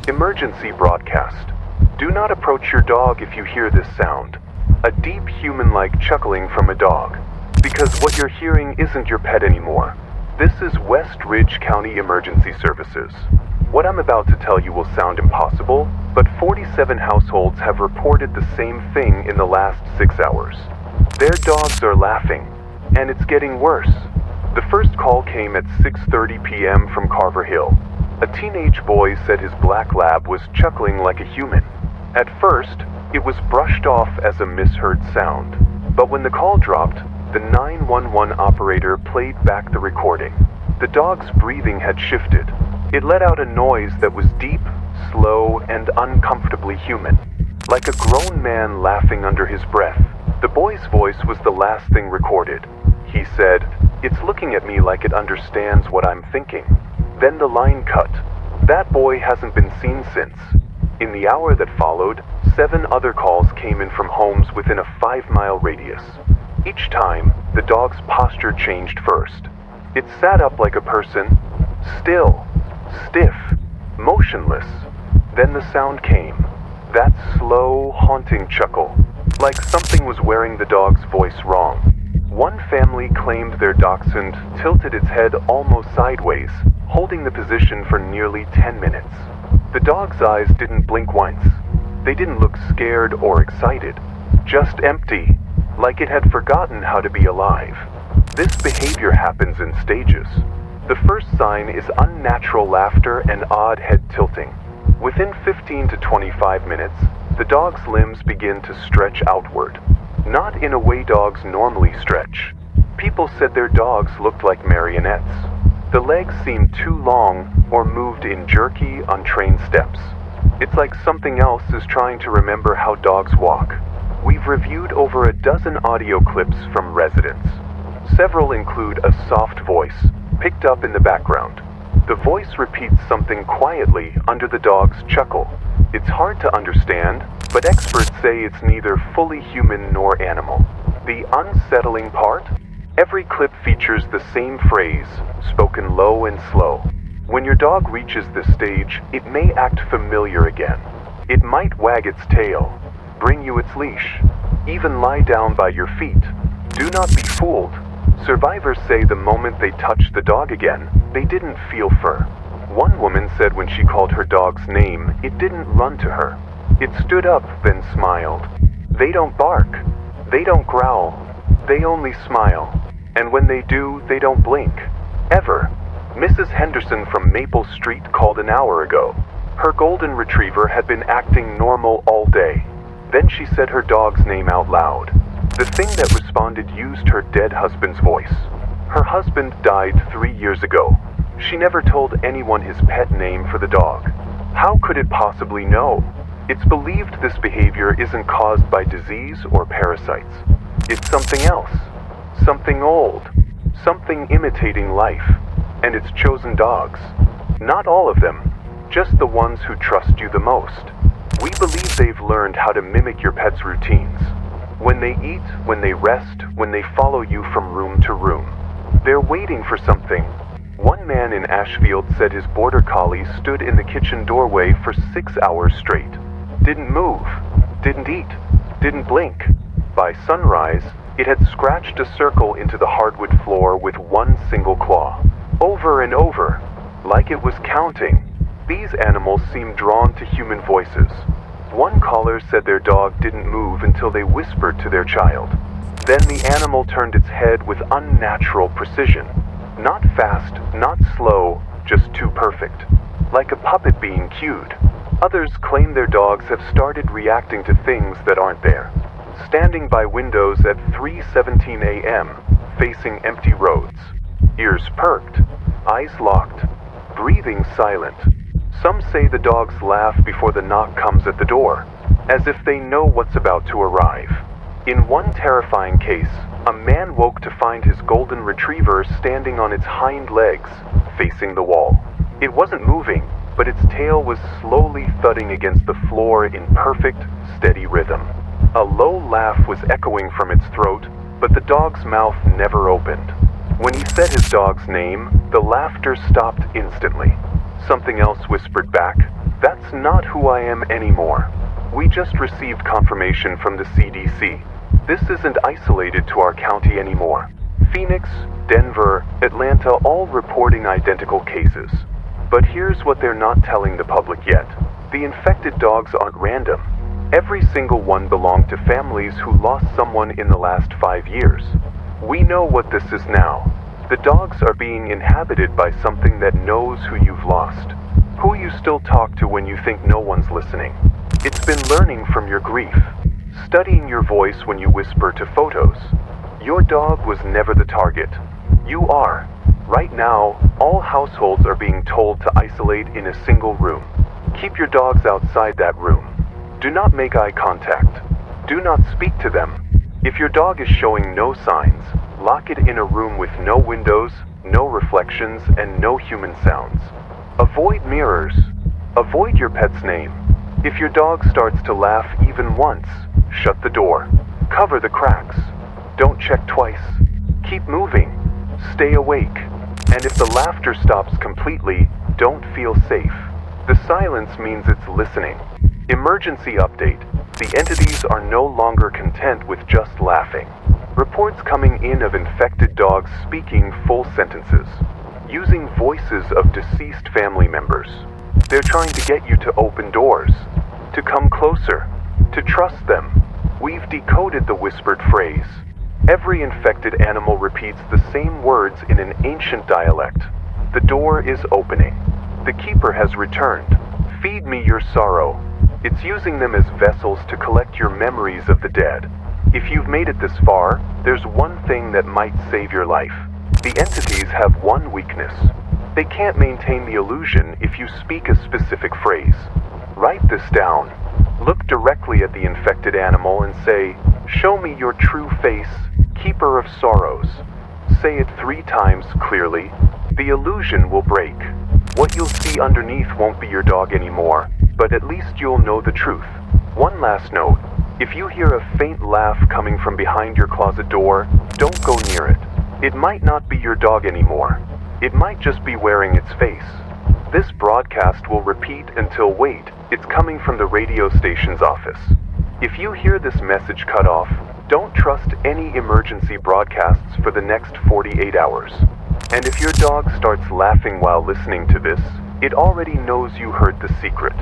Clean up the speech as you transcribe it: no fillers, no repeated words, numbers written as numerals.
Emergency broadcast. Do not approach your dog if you hear this sound. A deep human-like chuckling from a dog. Because what you're hearing isn't your pet anymore. This is West Ridge County Emergency Services. What I'm about to tell you will sound impossible, but 47 households have reported the same thing in the last 6 hours. Their dogs are laughing, and it's getting worse. The first call came at 6:30 p.m. from Carver Hill. A teenage boy said his black lab was chuckling like a human. At first, it was brushed off as a misheard sound, but when the call dropped, the 911 operator played back the recording. The dog's breathing had shifted. It let out a noise that was deep, slow, and uncomfortably human, like a grown man laughing under his breath. The boy's voice was the last thing recorded. He said, "It's looking at me like it understands what I'm thinking." Then the line cut. That boy hasn't been seen since. In the hour that followed, 7 other calls came in from homes within a 5-mile radius. Each time, the dog's posture changed first. It sat up like a person, still, stiff, motionless. Then the sound came. That slow, haunting chuckle, like something was wearing the dog's voice wrong. One family claimed their dachshund tilted its head almost sideways, holding the position for nearly 10 minutes. The dog's eyes didn't blink once. They didn't look scared or excited, just empty, like it had forgotten how to be alive. This behavior happens in stages. The first sign is unnatural laughter and odd head tilting. Within 15 to 25 minutes, the dog's limbs begin to stretch outward, not in a way dogs normally stretch. People said their dogs looked like marionettes. The legs seemed too long or moved in jerky, untrained steps. It's like something else is trying to remember how dogs walk. We've reviewed over a dozen audio clips from residents. Several include a soft voice, picked up in the background. The voice repeats something quietly under the dog's chuckle. It's hard to understand, but experts say it's neither fully human nor animal. The unsettling part? Every clip features the same phrase, spoken low and slow. When your dog reaches this stage, it may act familiar again. It might wag its tail, bring you its leash, even lie down by your feet. Do not be fooled. Survivors say the moment they touched the dog again, they didn't feel fur. One woman said when she called her dog's name, it didn't run to her. It stood up, then smiled. They don't bark. They don't growl. They only smile. And when they do, they don't blink. Ever. Mrs. Henderson from Maple Street called an hour ago. Her golden retriever had been acting normal all day. Then she said her dog's name out loud. The thing that responded used her dead husband's voice. Her husband died 3 years ago. She never told anyone his pet name for the dog. How could it possibly know? It's believed this behavior isn't caused by disease or parasites. It's something else. Something old. Something imitating life. And it's chosen dogs. Not all of them. Just the ones who trust you the most. We believe they've learned how to mimic your pet's routines. When they eat, when they rest, when they follow you from room to room. They're waiting for something. One man in Ashfield said his border collie stood in the kitchen doorway for 6 hours straight. Didn't move, didn't eat, didn't blink. By sunrise, it had scratched a circle into the hardwood floor with one single claw. Over and over, like it was counting. These animals seemed drawn to human voices. One caller said their dog didn't move until they whispered to their child. Then the animal turned its head with unnatural precision. Not fast, not slow, just too perfect. Like a puppet being cued. Others claim their dogs have started reacting to things that aren't there. Standing by windows at 3:17 a.m., facing empty roads. Ears perked, eyes locked, breathing silent. Some say the dogs laugh before the knock comes at the door, as if they know what's about to arrive. In one terrifying case, a man woke to find his golden retriever standing on its hind legs, facing the wall. It wasn't moving, but its tail was slowly thudding against the floor in perfect, steady rhythm. A low laugh was echoing from its throat, but the dog's mouth never opened. When he said his dog's name, the laughter stopped instantly. Something else whispered back, "That's not who I am anymore. We just received confirmation from the CDC. This isn't isolated to our county anymore. Phoenix, Denver, Atlanta all reporting identical cases. But here's what they're not telling the public yet. The infected dogs aren't random. Every single one belonged to families who lost someone in the last 5 years. We know what this is now. The dogs are being inhabited by something that knows who you've lost, who you still talk to when you think no one's listening. It's been learning from your grief, studying your voice when you whisper to photos. Your dog was never the target. You are. Right now, all households are being told to isolate in a single room. Keep your dogs outside that room. Do not make eye contact. Do not speak to them. If your dog is showing no signs, lock it in a room with no windows, no reflections, and no human sounds. Avoid mirrors. Avoid your pet's name. If your dog starts to laugh even once, shut the door. Cover the cracks. Don't check twice. Keep moving. Stay awake. And if the laughter stops completely, don't feel safe. The silence means it's listening. Emergency update. The entities are no longer content with just laughing. Reports coming in of infected dogs speaking full sentences, using voices of deceased family members. They're trying to get you to open doors, to come closer, to trust them. We've decoded the whispered phrase. Every infected animal repeats the same words in an ancient dialect. The door is opening. The keeper has returned. Feed me your sorrow. It's using them as vessels to collect your memories of the dead. If you've made it this far, there's one thing that might save your life. The entities have one weakness. They can't maintain the illusion if you speak a specific phrase. Write this down. Look directly at the infected animal and say, "Show me your true face, keeper of sorrows." Say it 3 times clearly. The illusion will break. What you'll see underneath won't be your dog anymore, but at least you'll know the truth. One last note. If you hear a faint laugh coming from behind your closet door, don't go near it. It might not be your dog anymore. It might just be wearing its face. This broadcast will repeat until wait, it's coming from the radio station's office. If you hear this message cut off, don't trust any emergency broadcasts for the next 48 hours. And if your dog starts laughing while listening to this, it already knows you heard the secret.